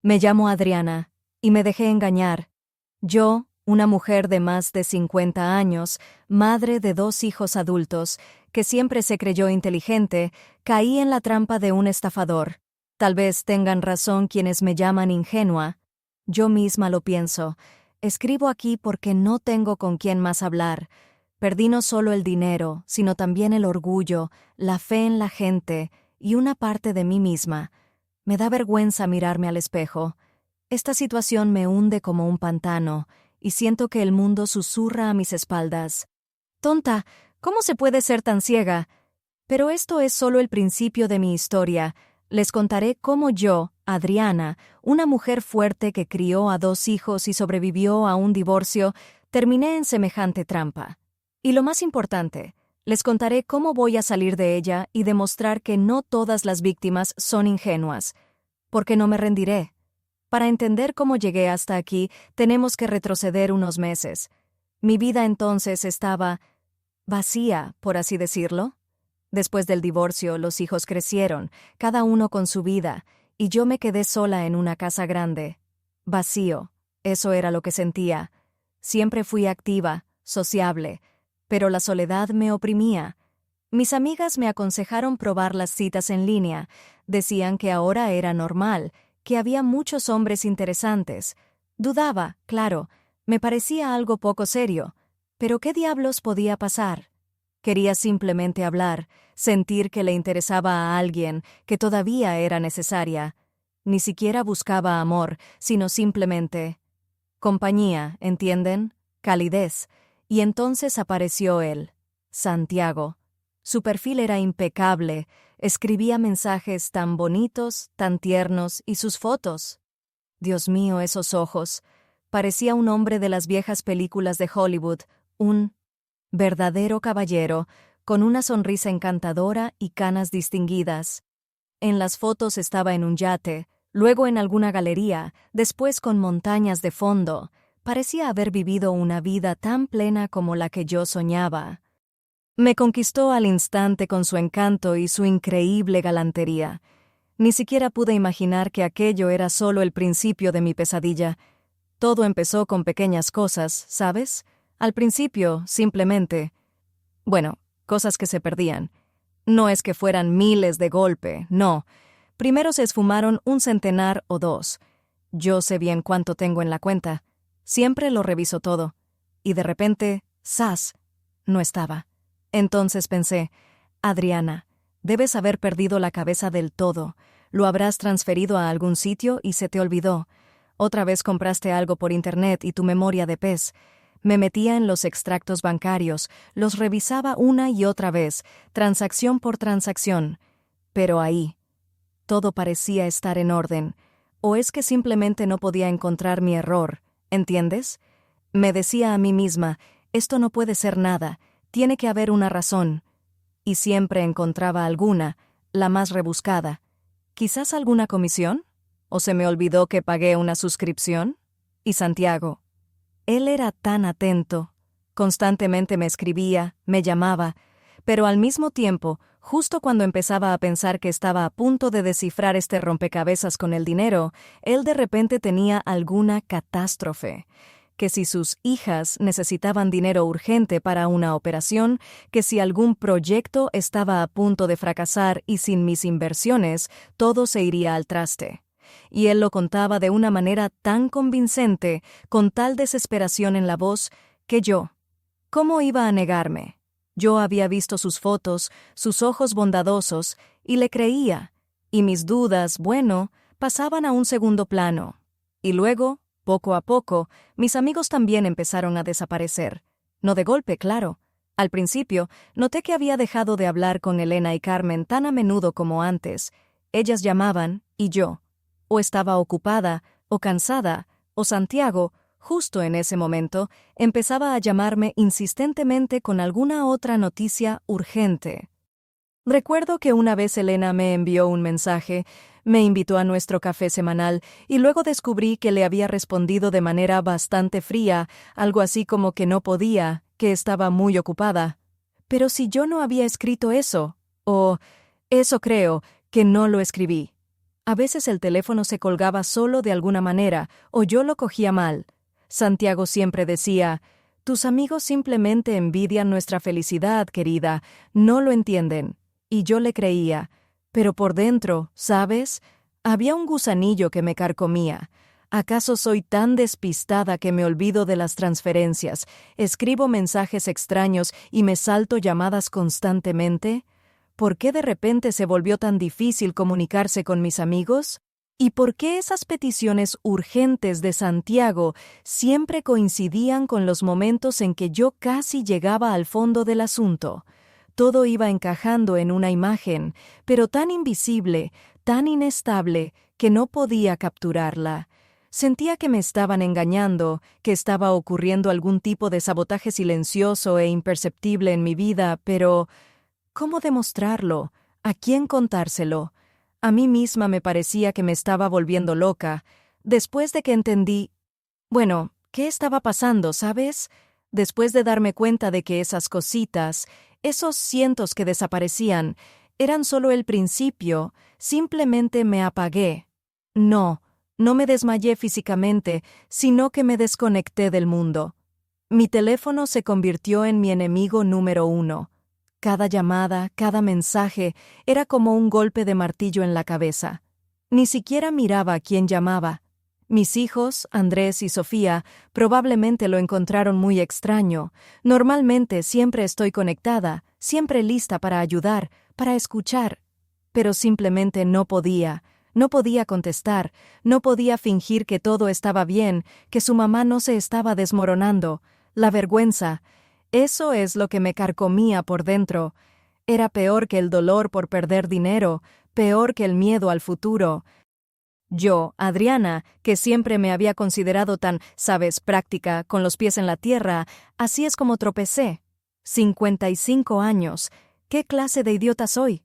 Me llamo Adriana, y me dejé engañar. Yo, una mujer de más de 50 años, madre de 2 hijos adultos, que siempre se creyó inteligente, caí en la trampa de un estafador. Tal vez tengan razón quienes me llaman ingenua. Yo misma lo pienso. Escribo aquí porque no tengo con quién más hablar. Perdí no solo el dinero, sino también el orgullo, la fe en la gente y una parte de mí misma. Me da vergüenza mirarme al espejo. Esta situación me hunde como un pantano, y siento que el mundo susurra a mis espaldas. Tonta, ¿cómo se puede ser tan ciega? Pero esto es solo el principio de mi historia. Les contaré cómo yo, Adriana, una mujer fuerte que crió a 2 hijos y sobrevivió a un divorcio, terminé en semejante trampa. Y lo más importante, les contaré cómo voy a salir de ella y demostrar que no todas las víctimas son ingenuas, porque no me rendiré. Para entender cómo llegué hasta aquí, tenemos que retroceder unos meses. Mi vida entonces estaba vacía, por así decirlo. Después del divorcio, los hijos crecieron, cada uno con su vida, y yo me quedé sola en una casa grande. Vacío, eso era lo que sentía. Siempre fui activa, sociable, pero la soledad me oprimía. Mis amigas me aconsejaron probar las citas en línea. Decían que ahora era normal, que había muchos hombres interesantes. Dudaba, claro, me parecía algo poco serio. Pero ¿qué diablos podía pasar? Quería simplemente hablar, sentir que le interesaba a alguien, que todavía era necesaria. Ni siquiera buscaba amor, sino simplemente compañía, ¿entienden? Calidez. Y entonces apareció él, Santiago. Su perfil era impecable, escribía mensajes tan bonitos, tan tiernos, y sus fotos. Dios mío, esos ojos. Parecía un hombre de las viejas películas de Hollywood, un verdadero caballero, con una sonrisa encantadora y canas distinguidas. En las fotos estaba en un yate, luego en alguna galería, después con montañas de fondo. Parecía haber vivido una vida tan plena como la que yo soñaba. Me conquistó al instante con su encanto y su increíble galantería. Ni siquiera pude imaginar que aquello era solo el principio de mi pesadilla. Todo empezó con pequeñas cosas, ¿sabes? Al principio, simplemente. Bueno, cosas que se perdían. No es que fueran miles de golpe, no. Primero se esfumaron un centenar o dos. Yo sé bien cuánto tengo en la cuenta. Siempre lo reviso todo. Y de repente, ¡zas!, no estaba. Entonces pensé, Adriana, debes haber perdido la cabeza del todo. Lo habrás transferido a algún sitio y se te olvidó. Otra vez compraste algo por internet y tu memoria de pez. Me metía en los extractos bancarios, los revisaba una y otra vez, transacción por transacción. Pero ahí, todo parecía estar en orden. ¿O es que simplemente no podía encontrar mi error? ¿Entiendes? Me decía a mí misma, esto no puede ser nada, tiene que haber una razón. Y siempre encontraba alguna, la más rebuscada. ¿Quizás alguna comisión? ¿O se me olvidó que pagué una suscripción? Y Santiago. Él era tan atento. Constantemente me escribía, me llamaba, pero al mismo tiempo, justo cuando empezaba a pensar que estaba a punto de descifrar este rompecabezas con el dinero, él de repente tenía alguna catástrofe. Que si sus hijas necesitaban dinero urgente para una operación, que si algún proyecto estaba a punto de fracasar y sin mis inversiones, todo se iría al traste. Y él lo contaba de una manera tan convincente, con tal desesperación en la voz, que yo, ¿cómo iba a negarme? Yo había visto sus fotos, sus ojos bondadosos, y le creía, y mis dudas, bueno, pasaban a un segundo plano. Y luego, poco a poco, mis amigos también empezaron a desaparecer. No de golpe, claro. Al principio, noté que había dejado de hablar con Elena y Carmen tan a menudo como antes. Ellas llamaban, y yo. O estaba ocupada, o cansada, o Santiago, justo en ese momento, empezaba a llamarme insistentemente con alguna otra noticia urgente. Recuerdo que una vez Elena me envió un mensaje, me invitó a nuestro café semanal y luego descubrí que le había respondido de manera bastante fría, algo así como que no podía, que estaba muy ocupada. Pero si yo no había escrito eso, o eso creo, que no lo escribí. A veces el teléfono se colgaba solo de alguna manera, o yo lo cogía mal. Santiago siempre decía: «Tus amigos simplemente envidian nuestra felicidad, querida, no lo entienden». Y yo le creía. Pero por dentro, ¿sabes? Había un gusanillo que me carcomía. ¿Acaso soy tan despistada que me olvido de las transferencias, escribo mensajes extraños y me salto llamadas constantemente? ¿Por qué de repente se volvió tan difícil comunicarse con mis amigos? ¿Y por qué esas peticiones urgentes de Santiago siempre coincidían con los momentos en que yo casi llegaba al fondo del asunto? Todo iba encajando en una imagen, pero tan invisible, tan inestable, que no podía capturarla. Sentía que me estaban engañando, que estaba ocurriendo algún tipo de sabotaje silencioso e imperceptible en mi vida, pero ¿cómo demostrarlo? ¿A quién contárselo? A mí misma me parecía que me estaba volviendo loca. Después de que entendí, bueno, ¿qué estaba pasando, sabes? Después de darme cuenta de que esas cositas, esos cientos que desaparecían, eran solo el principio, simplemente me apagué. No me desmayé físicamente, sino que me desconecté del mundo. Mi teléfono se convirtió en mi enemigo número 1. Cada llamada, cada mensaje, era como un golpe de martillo en la cabeza. Ni siquiera miraba a quién llamaba. Mis hijos, Andrés y Sofía, probablemente lo encontraron muy extraño. Normalmente siempre estoy conectada, siempre lista para ayudar, para escuchar. Pero simplemente no podía contestar, no podía fingir que todo estaba bien, que su mamá no se estaba desmoronando. La vergüenza, eso es lo que me carcomía por dentro. Era peor que el dolor por perder dinero, peor que el miedo al futuro. Yo, Adriana, que siempre me había considerado tan, sabes, práctica, con los pies en la tierra, así es como tropecé. 55 años. ¿Qué clase de idiota soy?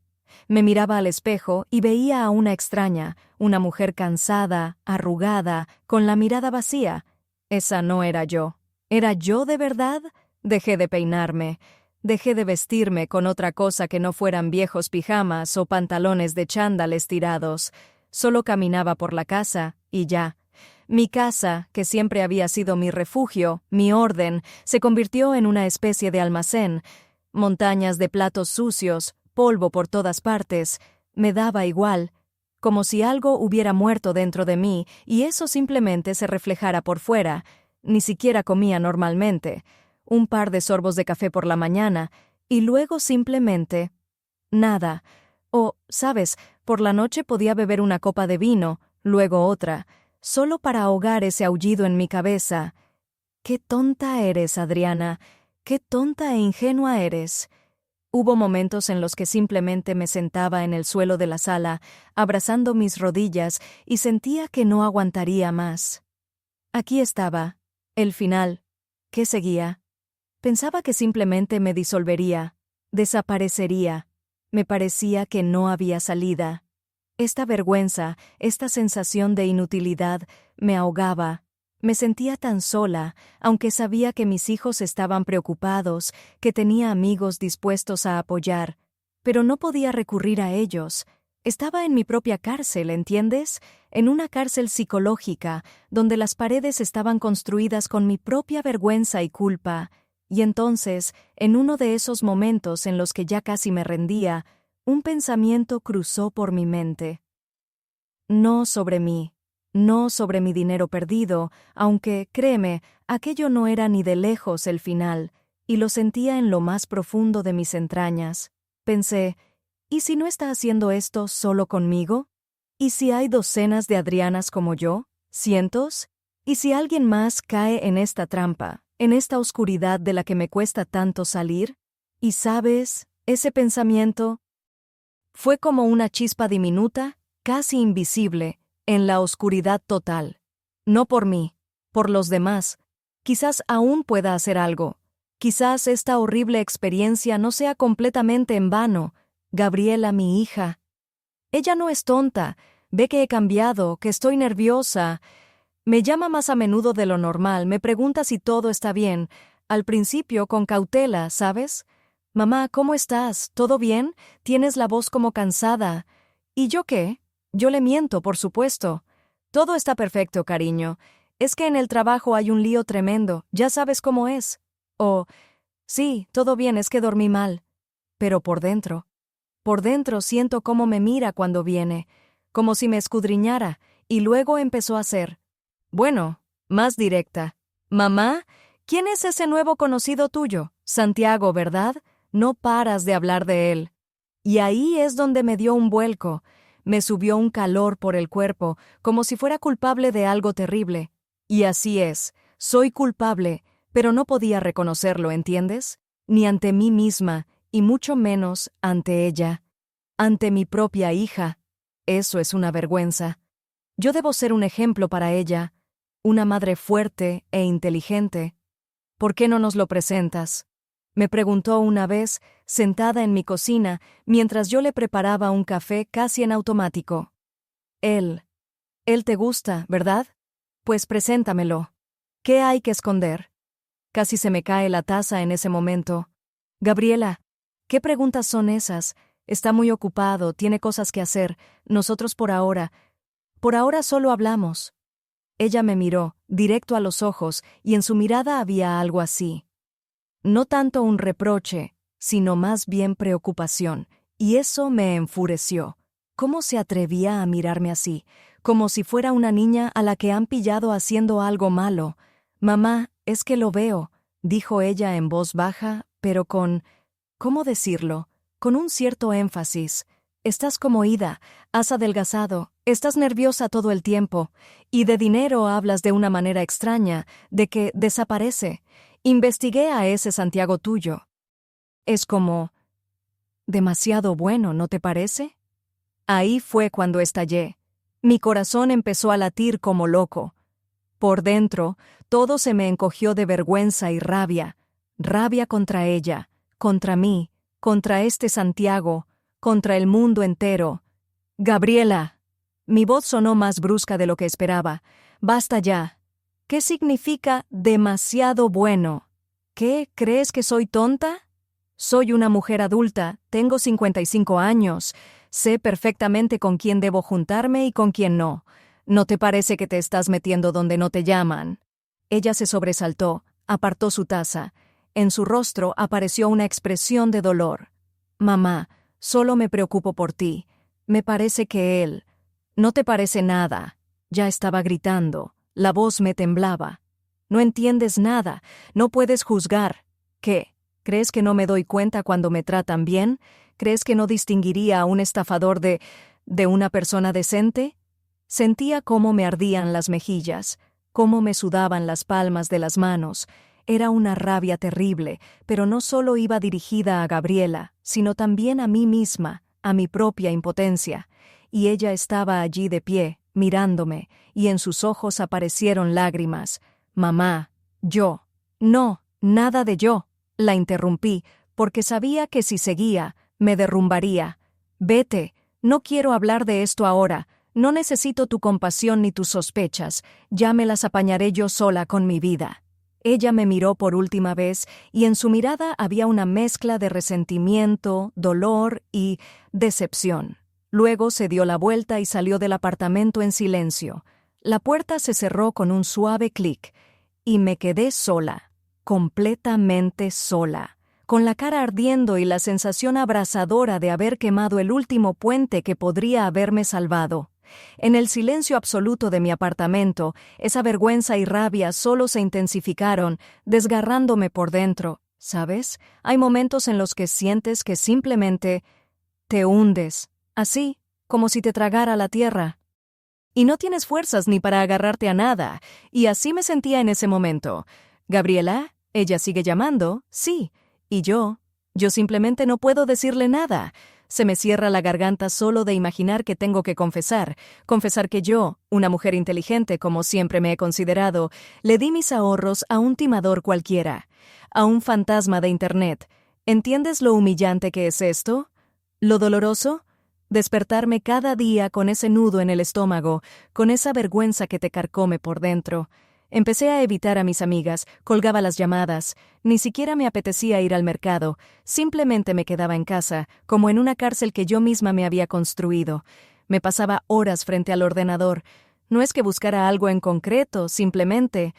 Me miraba al espejo y veía a una extraña, una mujer cansada, arrugada, con la mirada vacía. Esa no era yo. ¿Era yo de verdad? Dejé de peinarme. Dejé de vestirme con otra cosa que no fueran viejos pijamas o pantalones de chándal estirados. Solo caminaba por la casa, y ya. Mi casa, que siempre había sido mi refugio, mi orden, se convirtió en una especie de almacén. Montañas de platos sucios, polvo por todas partes. Me daba igual, como si algo hubiera muerto dentro de mí y eso simplemente se reflejara por fuera. Ni siquiera comía normalmente. Un par de sorbos de café por la mañana, y luego simplemente nada. O, ¿sabes? Por la noche podía beber una copa de vino, luego otra, solo para ahogar ese aullido en mi cabeza. «Qué tonta eres, Adriana, qué tonta e ingenua eres». Hubo momentos en los que simplemente me sentaba en el suelo de la sala, abrazando mis rodillas, y sentía que no aguantaría más. Aquí estaba, el final. ¿Qué seguía? Pensaba que simplemente me disolvería, desaparecería. Me parecía que no había salida. Esta vergüenza, esta sensación de inutilidad, me ahogaba. Me sentía tan sola, aunque sabía que mis hijos estaban preocupados, que tenía amigos dispuestos a apoyar. Pero no podía recurrir a ellos. Estaba en mi propia cárcel, ¿entiendes? En una cárcel psicológica, donde las paredes estaban construidas con mi propia vergüenza y culpa. Y entonces, en uno de esos momentos en los que ya casi me rendía, un pensamiento cruzó por mi mente. No sobre mí, no sobre mi dinero perdido, aunque, créeme, aquello no era ni de lejos el final, y lo sentía en lo más profundo de mis entrañas. Pensé, ¿y si no está haciendo esto solo conmigo? ¿Y si hay docenas de Adrianas como yo? ¿Cientos? ¿Y si alguien más cae en esta trampa, en esta oscuridad de la que me cuesta tanto salir? Y sabes, ese pensamiento fue como una chispa diminuta, casi invisible, en la oscuridad total. No por mí, por los demás. Quizás aún pueda hacer algo. Quizás esta horrible experiencia no sea completamente en vano. Gabriela, mi hija. Ella no es tonta. Ve que he cambiado, que estoy nerviosa. Me llama más a menudo de lo normal, me pregunta si todo está bien. Al principio, con cautela, ¿sabes? «Mamá, ¿cómo estás? ¿Todo bien? Tienes la voz como cansada». ¿Y yo qué? Yo le miento, por supuesto. Todo está perfecto, cariño. Es que en el trabajo hay un lío tremendo, ya sabes cómo es. O, sí, todo bien, es que dormí mal. Pero por dentro siento cómo me mira cuando viene, como si me escudriñara, y luego empezó a hacer. Bueno, más directa. Mamá, ¿quién es ese nuevo conocido tuyo? Santiago, ¿verdad? No paras de hablar de él. Y ahí es donde me dio un vuelco. Me subió un calor por el cuerpo, como si fuera culpable de algo terrible. Y así es, soy culpable, pero no podía reconocerlo, ¿entiendes? Ni ante mí misma, y mucho menos ante ella. Ante mi propia hija. Eso es una vergüenza. Yo debo ser un ejemplo para ella, una madre fuerte e inteligente. ¿Por qué no nos lo presentas? Me preguntó una vez, sentada en mi cocina, mientras yo le preparaba un café casi en automático. Él te gusta, ¿verdad? Pues preséntamelo. ¿Qué hay que esconder? Casi se me cae la taza en ese momento. Gabriela, ¿qué preguntas son esas? Está muy ocupado, tiene cosas que hacer. Nosotros por ahora solo hablamos. Ella me miró, directo a los ojos, y en su mirada había algo así. No tanto un reproche, sino más bien preocupación, y eso me enfureció. ¿Cómo se atrevía a mirarme así? Como si fuera una niña a la que han pillado haciendo algo malo. Mamá, es que lo veo, dijo ella en voz baja, pero ¿cómo decirlo? Con un cierto énfasis. Estás como ida, has adelgazado, estás nerviosa todo el tiempo, y de dinero hablas de una manera extraña, de que desaparece. Investigué a ese Santiago tuyo. Es como demasiado bueno, ¿no te parece? Ahí fue cuando estallé. Mi corazón empezó a latir como loco. Por dentro, todo se me encogió de vergüenza y rabia. Rabia contra ella, contra mí, contra este Santiago, contra el mundo entero. Gabriela. Mi voz sonó más brusca de lo que esperaba. Basta ya. ¿Qué significa demasiado bueno? ¿Qué? ¿Crees que soy tonta? Soy una mujer adulta, tengo 55 años, sé perfectamente con quién debo juntarme y con quién no. ¿No te parece que te estás metiendo donde no te llaman? Ella se sobresaltó, apartó su taza. En su rostro apareció una expresión de dolor. Mamá, solo me preocupo por ti. Me parece que él... No te parece nada. Ya estaba gritando. La voz me temblaba. No entiendes nada. No puedes juzgar. ¿Qué? ¿Crees que no me doy cuenta cuando me tratan bien? ¿Crees que no distinguiría a un estafador de una persona decente? Sentía cómo me ardían las mejillas, cómo me sudaban las palmas de las manos. Era una rabia terrible, pero no solo iba dirigida a Gabriela, sino también a mí misma, a mi propia impotencia. Y ella estaba allí de pie, mirándome, y en sus ojos aparecieron lágrimas. Mamá, yo. No, nada de yo. La interrumpí, porque sabía que si seguía, me derrumbaría. Vete, no quiero hablar de esto ahora. No necesito tu compasión ni tus sospechas. Ya me las apañaré yo sola con mi vida. Ella me miró por última vez, y en su mirada había una mezcla de resentimiento, dolor y decepción. Luego se dio la vuelta y salió del apartamento en silencio. La puerta se cerró con un suave clic, y me quedé sola, completamente sola, con la cara ardiendo y la sensación abrasadora de haber quemado el último puente que podría haberme salvado. En el silencio absoluto de mi apartamento, esa vergüenza y rabia solo se intensificaron, desgarrándome por dentro. ¿Sabes? Hay momentos en los que sientes que simplemente te hundes, así, como si te tragara la tierra. Y no tienes fuerzas ni para agarrarte a nada, y así me sentía en ese momento. ¿Gabriela? ¿Ella sigue llamando? Sí. ¿Y yo? Yo simplemente no puedo decirle nada. Se me cierra la garganta solo de imaginar que tengo que confesar que yo, una mujer inteligente como siempre me he considerado, le di mis ahorros a un timador cualquiera, a un fantasma de Internet. ¿Entiendes lo humillante que es esto? ¿Lo doloroso? Despertarme cada día con ese nudo en el estómago, con esa vergüenza que te carcome por dentro. Empecé a evitar a mis amigas, colgaba las llamadas, ni siquiera me apetecía ir al mercado, simplemente me quedaba en casa, como en una cárcel que yo misma me había construido. Me pasaba horas frente al ordenador. No es que buscara algo en concreto, simplemente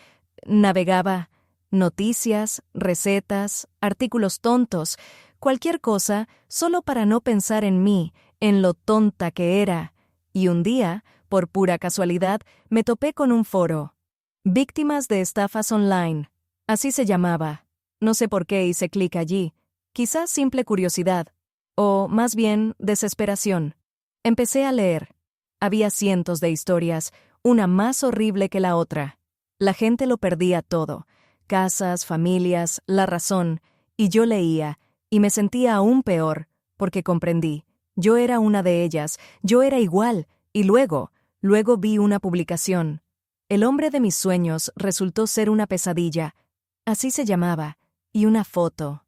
navegaba. Noticias, recetas, artículos tontos, cualquier cosa, solo para no pensar en mí, en lo tonta que era. Y un día, por pura casualidad, me topé con un foro. Víctimas de estafas online. Así se llamaba. No sé por qué hice clic allí. Quizás simple curiosidad. O, más bien, desesperación. Empecé a leer. Había cientos de historias, una más horrible que la otra. La gente lo perdía todo. Casas, familias, la razón. Y yo leía, y me sentía aún peor, porque comprendí. Yo era una de ellas, yo era igual, y luego vi una publicación. El hombre de mis sueños resultó ser una pesadilla. Así se llamaba. Y una foto.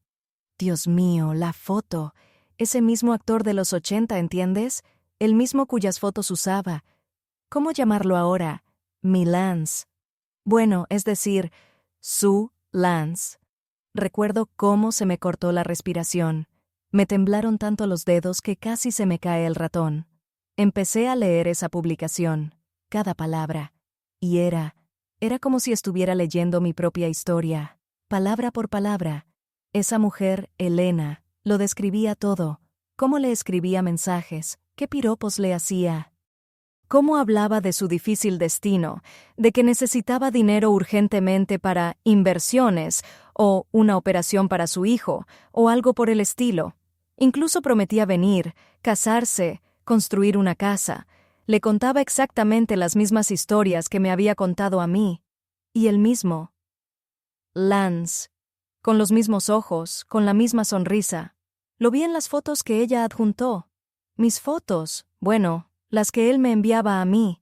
Dios mío, la foto. Ese mismo actor de los 80, ¿entiendes? El mismo cuyas fotos usaba. ¿Cómo llamarlo ahora? Mi Lance. Bueno, es decir, su Lance. Recuerdo cómo se me cortó la respiración. Me temblaron tanto los dedos que casi se me cae el ratón. Empecé a leer esa publicación, cada palabra. Y era como si estuviera leyendo mi propia historia, palabra por palabra. Esa mujer, Elena, lo describía todo. Cómo le escribía mensajes, qué piropos le hacía. Cómo hablaba de su difícil destino, de que necesitaba dinero urgentemente para inversiones, o una operación para su hijo, o algo por el estilo. Incluso prometía venir, casarse, construir una casa. Le contaba exactamente las mismas historias que me había contado a mí. Y el mismo. Lance. Con los mismos ojos, con la misma sonrisa. Lo vi en las fotos que ella adjuntó. Mis fotos, bueno, las que él me enviaba a mí.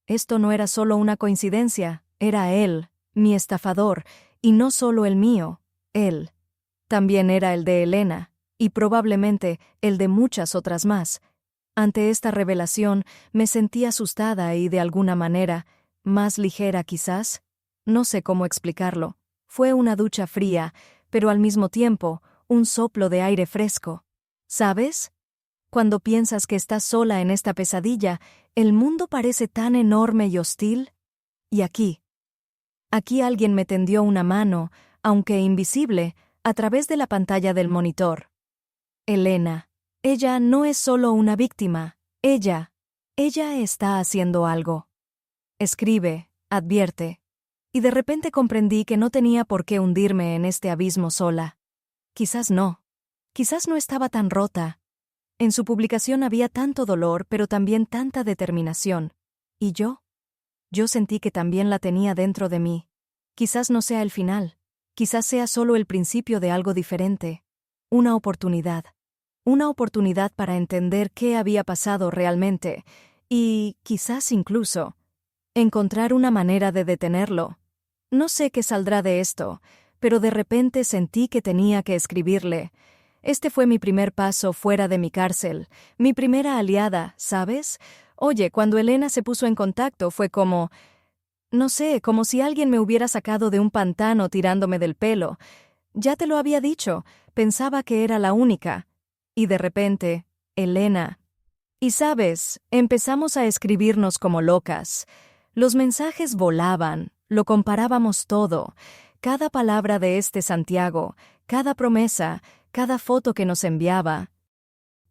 Esto no era solo una coincidencia, era él, mi estafador, y no solo el mío, él. También era el de Elena, y probablemente el de muchas otras más. Ante esta revelación me sentí asustada y, de alguna manera, más ligera quizás. No sé cómo explicarlo. Fue una ducha fría, pero al mismo tiempo, un soplo de aire fresco. ¿Sabes? Cuando piensas que estás sola en esta pesadilla, el mundo parece tan enorme y hostil. Y aquí alguien me tendió una mano, aunque invisible, a través de la pantalla del monitor. Elena. Ella no es solo una víctima. Ella está haciendo algo. Escribe, advierte. Y de repente comprendí que no tenía por qué hundirme en este abismo sola. Quizás no. Quizás no estaba tan rota. En su publicación había tanto dolor, pero también tanta determinación. ¿Y yo? Yo sentí que también la tenía dentro de mí. Quizás no sea el final. Quizás sea solo el principio de algo diferente. Una oportunidad. Una oportunidad para entender qué había pasado realmente. Y, quizás incluso, encontrar una manera de detenerlo. No sé qué saldrá de esto, pero de repente sentí que tenía que escribirle. Este fue mi primer paso fuera de mi cárcel, mi primera aliada, ¿sabes? Oye, cuando Elena se puso en contacto fue como, no sé, como si alguien me hubiera sacado de un pantano tirándome del pelo. Ya te lo había dicho, pensaba que era la única. Y de repente, Elena. Y sabes, empezamos a escribirnos como locas. Los mensajes volaban, lo comparábamos todo. Cada palabra de este Santiago, cada promesa, cada foto que nos enviaba.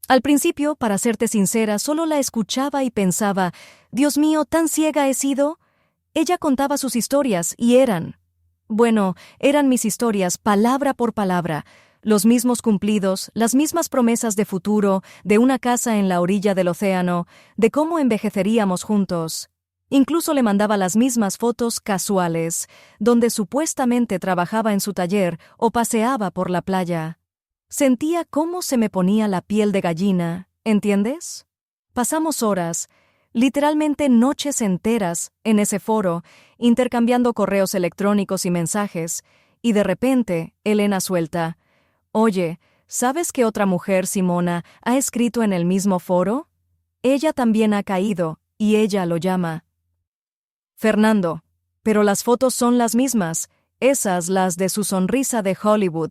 Al principio, para serte sincera, solo la escuchaba y pensaba, Dios mío, ¿tan ciega he sido? Ella contaba sus historias y eran mis historias palabra por palabra, los mismos cumplidos, las mismas promesas de futuro, de una casa en la orilla del océano, de cómo envejeceríamos juntos. Incluso le mandaba las mismas fotos casuales, donde supuestamente trabajaba en su taller o paseaba por la playa. Sentía cómo se me ponía la piel de gallina, ¿entiendes? Pasamos horas, literalmente noches enteras, en ese foro, intercambiando correos electrónicos y mensajes, y de repente, Elena suelta, «Oye, ¿sabes que otra mujer, Simona, ha escrito en el mismo foro? Ella también ha caído, y ella lo llama Fernando. Pero las fotos son las mismas, esas las de su sonrisa de Hollywood».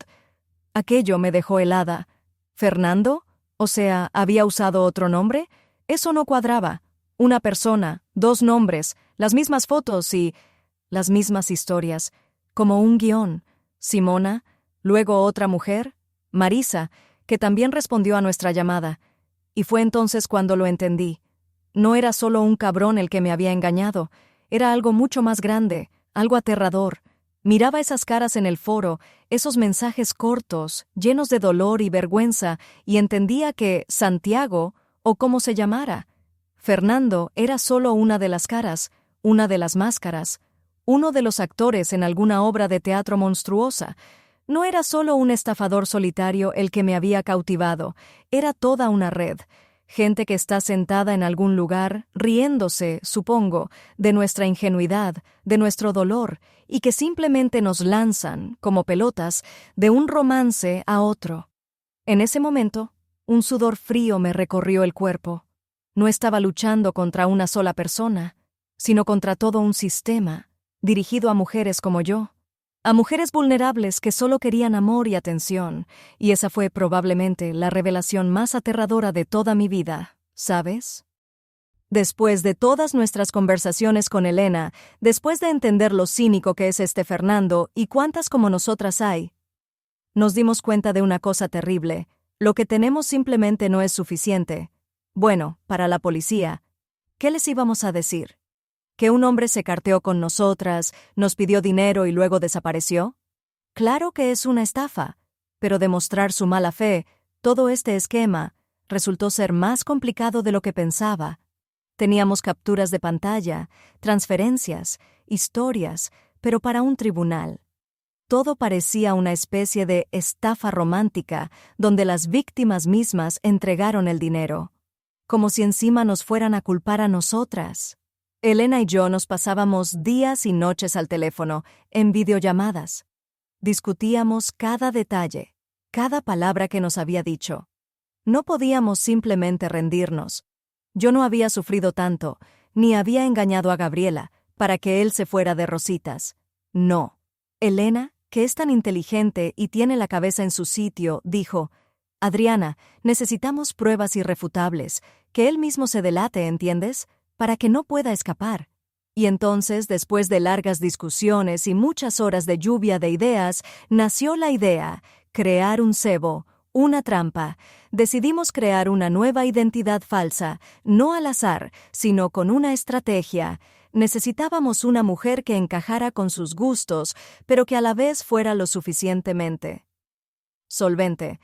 Aquello me dejó helada. ¿Fernando? O sea, ¿había usado otro nombre? Eso no cuadraba. Una persona, dos nombres, las mismas fotos y las mismas historias, como un guión. Simona, luego otra mujer, Marisa, que también respondió a nuestra llamada. Y fue entonces cuando lo entendí. No era solo un cabrón el que me había engañado, era algo mucho más grande, algo aterrador. Miraba esas caras en el foro, esos mensajes cortos, llenos de dolor y vergüenza, y entendía que Santiago, o como se llamara, Fernando, era solo una de las caras, una de las máscaras, uno de los actores en alguna obra de teatro monstruosa. No era solo un estafador solitario el que me había cautivado, era toda una red. Gente que está sentada en algún lugar, riéndose, supongo, de nuestra ingenuidad, de nuestro dolor, y que simplemente nos lanzan, como pelotas, de un romance a otro. En ese momento, un sudor frío me recorrió el cuerpo. No estaba luchando contra una sola persona, sino contra todo un sistema, dirigido a mujeres como yo. A mujeres vulnerables que solo querían amor y atención, y esa fue probablemente la revelación más aterradora de toda mi vida, ¿sabes? Después de todas nuestras conversaciones con Elena, después de entender lo cínico que es este Fernando y cuántas como nosotras hay, nos dimos cuenta de una cosa terrible: lo que tenemos simplemente no es suficiente. Bueno, para la policía, ¿qué les íbamos a decir? ¿Que un hombre se carteó con nosotras, nos pidió dinero y luego desapareció? Claro que es una estafa, pero demostrar su mala fe, todo este esquema, resultó ser más complicado de lo que pensaba. Teníamos capturas de pantalla, transferencias, historias, pero para un tribunal. Todo parecía una especie de estafa romántica, donde las víctimas mismas entregaron el dinero, como si encima nos fueran a culpar a nosotras. Elena y yo nos pasábamos días y noches al teléfono, en videollamadas. Discutíamos cada detalle, cada palabra que nos había dicho. No podíamos simplemente rendirnos. Yo no había sufrido tanto, ni había engañado a Gabriela, para que él se fuera de rositas. No. Elena, que es tan inteligente y tiene la cabeza en su sitio, dijo: «Adriana, necesitamos pruebas irrefutables, que él mismo se delate, ¿entiendes?, para que no pueda escapar». Y entonces, después de largas discusiones y muchas horas de lluvia de ideas, nació la idea: crear un cebo, una trampa. Decidimos crear una nueva identidad falsa, no al azar, sino con una estrategia. Necesitábamos una mujer que encajara con sus gustos, pero que a la vez fuera lo suficientemente solvente.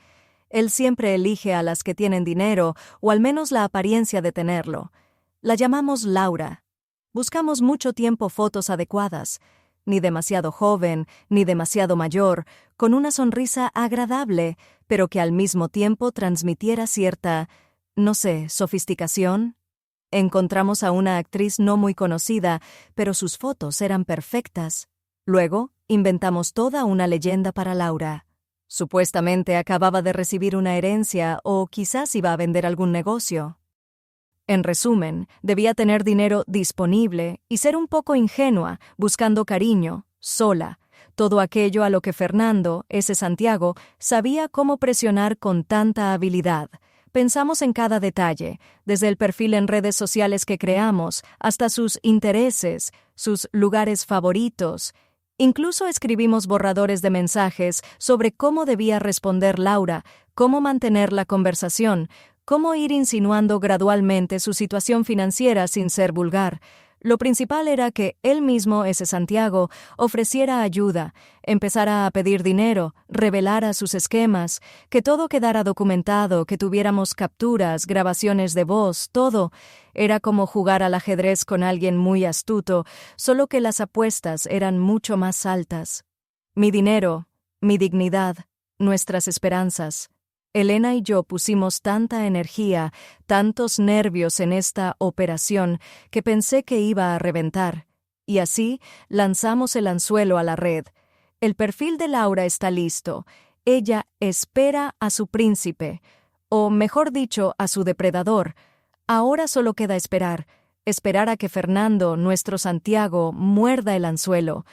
Él siempre elige a las que tienen dinero, o al menos la apariencia de tenerlo. La llamamos Laura. Buscamos mucho tiempo fotos adecuadas, ni demasiado joven, ni demasiado mayor, con una sonrisa agradable, pero que al mismo tiempo transmitiera cierta, no sé, sofisticación. Encontramos a una actriz no muy conocida, pero sus fotos eran perfectas. Luego, inventamos toda una leyenda para Laura. Supuestamente acababa de recibir una herencia o quizás iba a vender algún negocio. En resumen, debía tener dinero disponible y ser un poco ingenua, buscando cariño, sola. Todo aquello a lo que Fernando, ese Santiago, sabía cómo presionar con tanta habilidad. Pensamos en cada detalle, desde el perfil en redes sociales que creamos, hasta sus intereses, sus lugares favoritos. Incluso escribimos borradores de mensajes sobre cómo debía responder Laura, cómo mantener la conversación, cómo ir insinuando gradualmente su situación financiera sin ser vulgar. Lo principal era que él mismo, ese Santiago, ofreciera ayuda, empezara a pedir dinero, revelara sus esquemas, que todo quedara documentado, que tuviéramos capturas, grabaciones de voz, todo. Era como jugar al ajedrez con alguien muy astuto, solo que las apuestas eran mucho más altas. Mi dinero, mi dignidad, nuestras esperanzas. Elena y yo pusimos tanta energía, tantos nervios en esta operación, que pensé que iba a reventar. Y así lanzamos el anzuelo a la red. El perfil de Laura está listo. Ella espera a su príncipe, o mejor dicho, a su depredador. Ahora solo queda esperar a que Fernando, nuestro Santiago, muerda el anzuelo.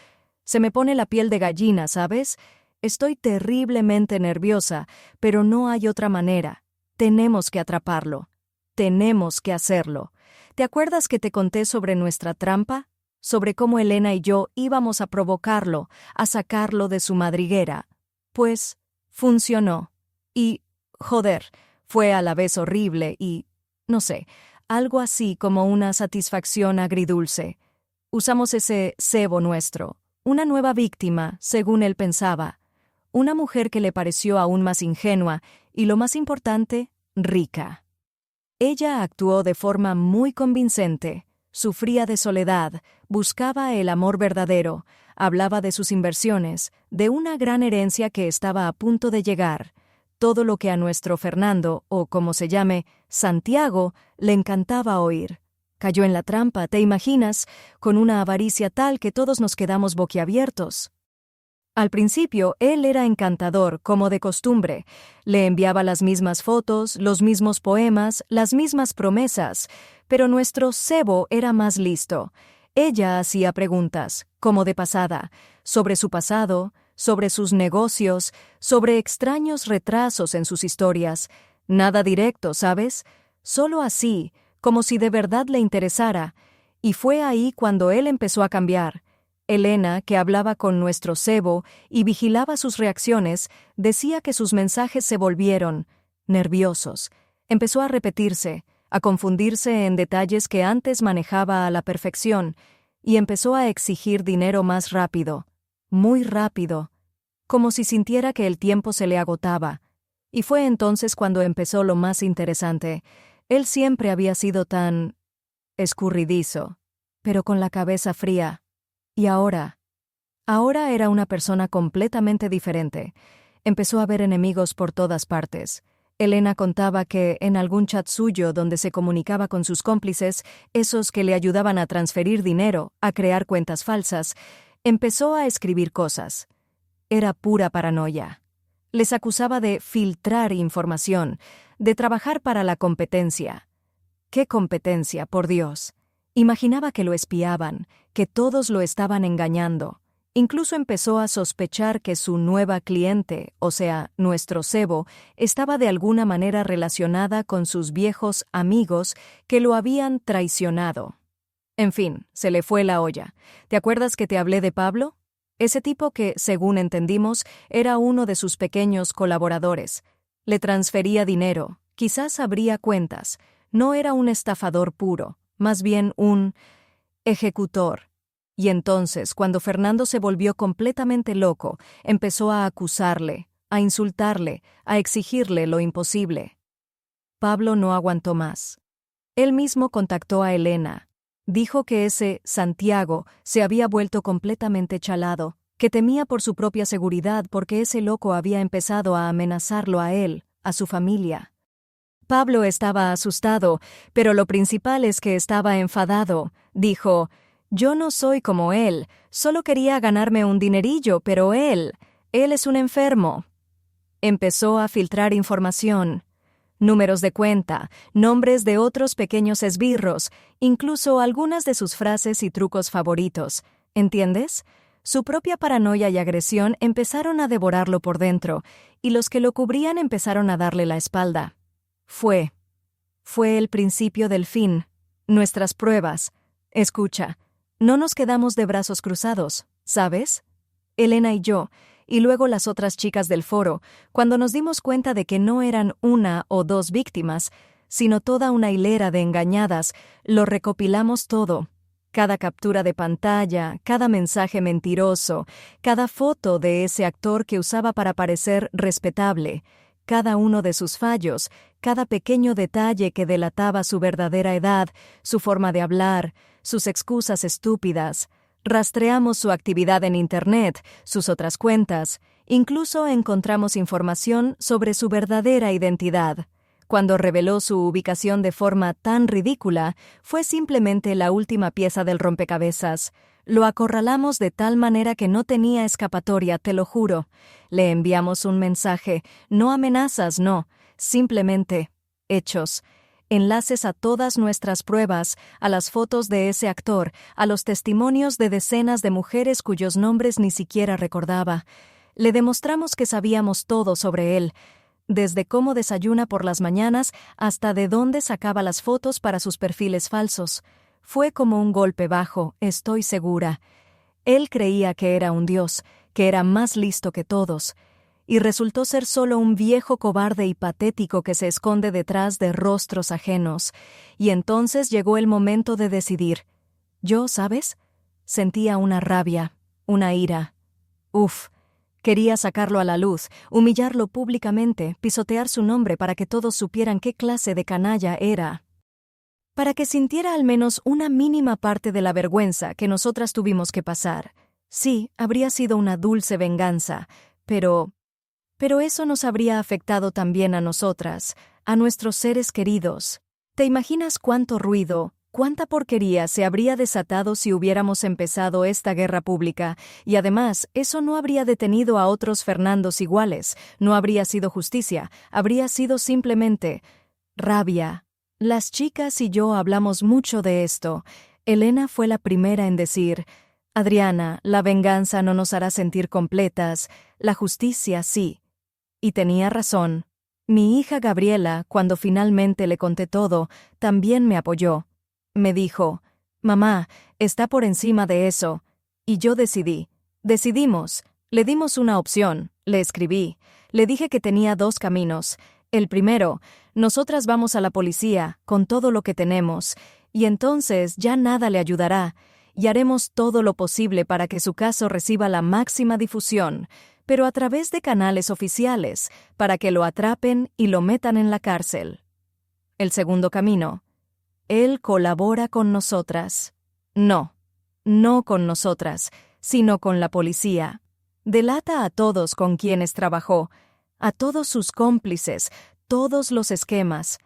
Se me pone la piel de gallina, ¿sabes? Estoy terriblemente nerviosa, pero no hay otra manera. Tenemos que atraparlo. Tenemos que hacerlo. ¿Te acuerdas que te conté sobre nuestra trampa? Sobre cómo Elena y yo íbamos a provocarlo, a sacarlo de su madriguera. Pues, funcionó. Y, joder, fue a la vez horrible y, no sé, algo así como una satisfacción agridulce. Usamos ese cebo nuestro, una nueva víctima, según él pensaba. Una mujer que le pareció aún más ingenua y, lo más importante, rica. Ella actuó de forma muy convincente. Sufría de soledad, buscaba el amor verdadero, hablaba de sus inversiones, de una gran herencia que estaba a punto de llegar. Todo lo que a nuestro Fernando, o como se llame, Santiago, le encantaba oír. Cayó en la trampa, ¿te imaginas?, con una avaricia tal que todos nos quedamos boquiabiertos. Al principio, él era encantador, como de costumbre. Le enviaba las mismas fotos, los mismos poemas, las mismas promesas, pero nuestro cebo era más listo. Ella hacía preguntas, como de pasada, sobre su pasado, sobre sus negocios, sobre extraños retrasos en sus historias. Nada directo, ¿sabes? Solo así, como si de verdad le interesara. Y fue ahí cuando él empezó a cambiar. Elena, que hablaba con nuestro cebo y vigilaba sus reacciones, decía que sus mensajes se volvieron nerviosos. Empezó a repetirse, a confundirse en detalles que antes manejaba a la perfección, y empezó a exigir dinero más rápido, muy rápido, como si sintiera que el tiempo se le agotaba. Y fue entonces cuando empezó lo más interesante. Él siempre había sido tan escurridizo, pero con la cabeza fría. Y ahora era una persona completamente diferente. Empezó a ver enemigos por todas partes. Elena contaba que en algún chat suyo donde se comunicaba con sus cómplices, esos que le ayudaban a transferir dinero, a crear cuentas falsas, empezó a escribir cosas. Era pura paranoia. Les acusaba de filtrar información, de trabajar para la competencia. ¿Qué competencia, por Dios? Imaginaba que lo espiaban, que todos lo estaban engañando. Incluso empezó a sospechar que su nueva cliente, o sea, nuestro cebo, estaba de alguna manera relacionada con sus viejos amigos que lo habían traicionado. En fin, se le fue la olla. ¿Te acuerdas que te hablé de Pablo? Ese tipo que, según entendimos, era uno de sus pequeños colaboradores. Le transfería dinero, quizás abría cuentas. No era un estafador puro, más bien un ejecutor. Y entonces, cuando Fernando se volvió completamente loco, empezó a acusarle, a insultarle, a exigirle lo imposible. Pablo no aguantó más. Él mismo contactó a Elena. Dijo que ese Santiago se había vuelto completamente chalado, que temía por su propia seguridad porque ese loco había empezado a amenazarlo a él, a su familia. Pablo estaba asustado, pero lo principal es que estaba enfadado. Dijo: «Yo no soy como él, solo quería ganarme un dinerillo, pero él es un enfermo». Empezó a filtrar información. Números de cuenta, nombres de otros pequeños esbirros, incluso algunas de sus frases y trucos favoritos. ¿Entiendes? Su propia paranoia y agresión empezaron a devorarlo por dentro, y los que lo cubrían empezaron a darle la espalda. Fue el principio del fin. Nuestras pruebas. Escucha, no nos quedamos de brazos cruzados, ¿sabes? Elena y yo, y luego las otras chicas del foro, cuando nos dimos cuenta de que no eran una o dos víctimas, sino toda una hilera de engañadas, lo recopilamos todo. Cada captura de pantalla, cada mensaje mentiroso, cada foto de ese actor que usaba para parecer respetable, cada uno de sus fallos, cada pequeño detalle que delataba su verdadera edad, su forma de hablar, sus excusas estúpidas. Rastreamos su actividad en Internet, sus otras cuentas, incluso encontramos información sobre su verdadera identidad. Cuando reveló su ubicación de forma tan ridícula, fue simplemente la última pieza del rompecabezas. Lo acorralamos de tal manera que no tenía escapatoria, te lo juro. Le enviamos un mensaje, no amenazas, no, simplemente hechos. Enlaces a todas nuestras pruebas, a las fotos de ese actor, a los testimonios de decenas de mujeres cuyos nombres ni siquiera recordaba. Le demostramos que sabíamos todo sobre él. desde cómo desayuna por las mañanas hasta de dónde sacaba las fotos para sus perfiles falsos. Fue como un golpe bajo, estoy segura. Él creía que era un dios, que era más listo que todos, y resultó ser solo un viejo cobarde y patético que se esconde detrás de rostros ajenos. Y entonces llegó el momento de decidir. Yo, ¿sabes? Sentía una rabia, una ira. Quería sacarlo a la luz, humillarlo públicamente, pisotear su nombre para que todos supieran qué clase de canalla era. Para que sintiera al menos una mínima parte de la vergüenza que nosotras tuvimos que pasar. Sí, habría sido una dulce venganza, pero eso nos habría afectado también a nosotras, a nuestros seres queridos. ¿Te imaginas cuánto ruido, cuánta porquería se habría desatado si hubiéramos empezado esta guerra pública? Y además, eso no habría detenido a otros Fernandos iguales, no habría sido justicia, habría sido simplemente rabia. Las chicas y yo hablamos mucho de esto. Elena fue la primera en decir: Adriana, la venganza no nos hará sentir completas, la justicia sí. Y tenía razón. Mi hija Gabriela, cuando finalmente le conté todo, también me apoyó. Me dijo: «Mamá, está por encima de eso». Y yo decidimos, le dimos una opción, le escribí, le dije que tenía 2 caminos. El primero, nosotras vamos a la policía, con todo lo que tenemos, y entonces ya nada le ayudará, y haremos todo lo posible para que su caso reciba la máxima difusión, pero a través de canales oficiales, para que lo atrapen y lo metan en la cárcel. El segundo camino. Él colabora con nosotras. No con nosotras, sino con la policía. Delata a todos con quienes trabajó, a todos sus cómplices, todos los esquemas.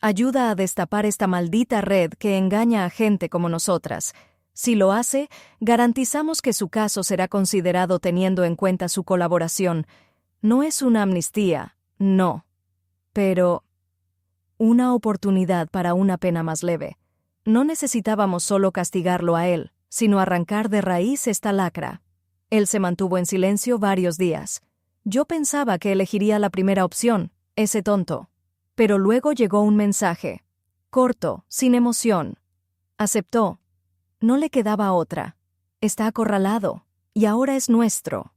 Ayuda a destapar esta maldita red que engaña a gente como nosotras. Si lo hace, garantizamos que su caso será considerado teniendo en cuenta su colaboración. No es una amnistía, no. Pero una oportunidad para una pena más leve. No necesitábamos solo castigarlo a él, sino arrancar de raíz esta lacra. Él se mantuvo en silencio varios días. Yo pensaba que elegiría la primera opción, ese tonto. Pero luego llegó un mensaje. Corto, sin emoción. Aceptó. No le quedaba otra. Está acorralado, y ahora es nuestro.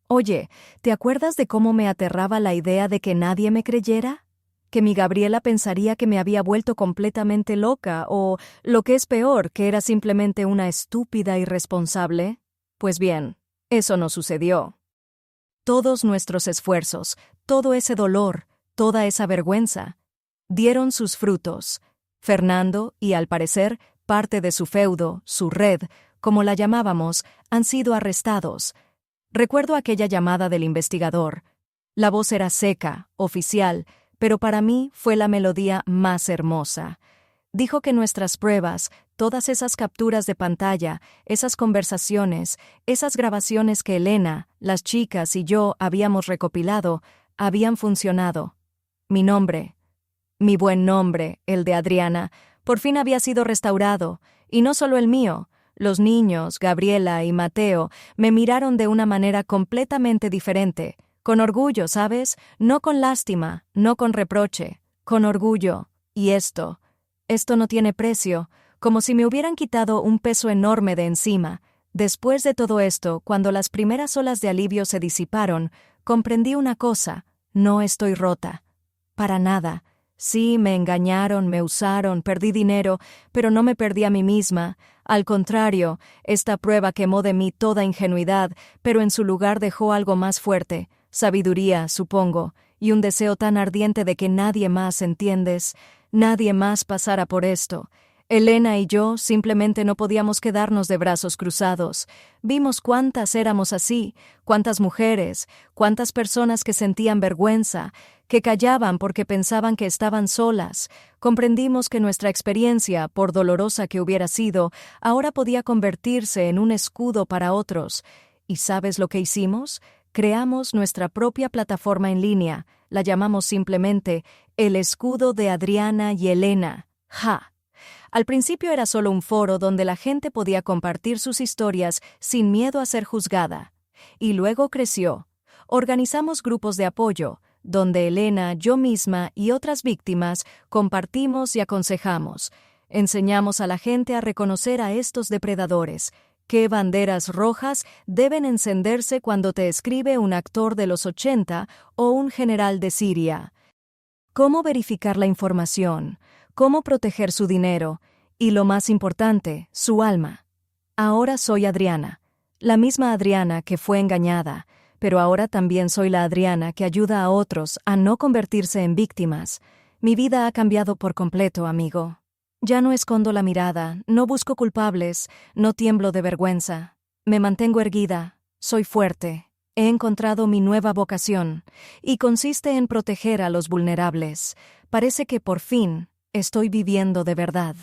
Oye, ¿te acuerdas de cómo me aterraba la idea de que nadie me creyera? ¿Que mi Gabriela pensaría que me había vuelto completamente loca o, lo que es peor, que era simplemente una estúpida irresponsable? Pues bien, eso no sucedió. Todos nuestros esfuerzos, todo ese dolor, toda esa vergüenza, dieron sus frutos. Fernando y, al parecer, parte de su feudo, su red, como la llamábamos, han sido arrestados. Recuerdo aquella llamada del investigador. La voz era seca, oficial, pero para mí fue la melodía más hermosa. Dijo que nuestras pruebas, todas esas capturas de pantalla, esas conversaciones, esas grabaciones que Elena, las chicas y yo habíamos recopilado, habían funcionado. Mi nombre, mi buen nombre, el de Adriana, por fin había sido restaurado, y no solo el mío. Los niños, Gabriela y Mateo, me miraron de una manera completamente diferente, con orgullo, ¿sabes? No con lástima, no con reproche, con orgullo. Y esto no tiene precio, como si me hubieran quitado un peso enorme de encima. Después de todo esto, cuando las primeras olas de alivio se disiparon, comprendí una cosa: no estoy rota. Para nada. Sí, me engañaron, me usaron, perdí dinero, pero no me perdí a mí misma. Al contrario, esta prueba quemó de mí toda ingenuidad, pero en su lugar dejó algo más fuerte, sabiduría, supongo, y un deseo tan ardiente de que nadie más, ¿entiendes? Nadie más pasara por esto. Elena y yo simplemente no podíamos quedarnos de brazos cruzados. Vimos cuántas éramos así, cuántas mujeres, cuántas personas que sentían vergüenza, que callaban porque pensaban que estaban solas. Comprendimos que nuestra experiencia, por dolorosa que hubiera sido, ahora podía convertirse en un escudo para otros. ¿Y sabes lo que hicimos? Creamos nuestra propia plataforma en línea. La llamamos simplemente El Escudo de Adriana y Elena. ¡Ja! Al principio era solo un foro donde la gente podía compartir sus historias sin miedo a ser juzgada. Y luego creció. Organizamos grupos de apoyo, donde Elena, yo misma y otras víctimas compartimos y aconsejamos. Enseñamos a la gente a reconocer a estos depredadores. ¿Qué banderas rojas deben encenderse cuando te escribe un actor de los 80 o un general de Siria? ¿Cómo verificar la información? ¿Cómo proteger su dinero? Y lo más importante, su alma. Ahora soy Adriana, la misma Adriana que fue engañada, pero ahora también soy la Adriana que ayuda a otros a no convertirse en víctimas. Mi vida ha cambiado por completo, amigo. Ya no escondo la mirada, no busco culpables, no tiemblo de vergüenza. Me mantengo erguida, soy fuerte. He encontrado mi nueva vocación, y consiste en proteger a los vulnerables. Parece que por fin estoy viviendo de verdad.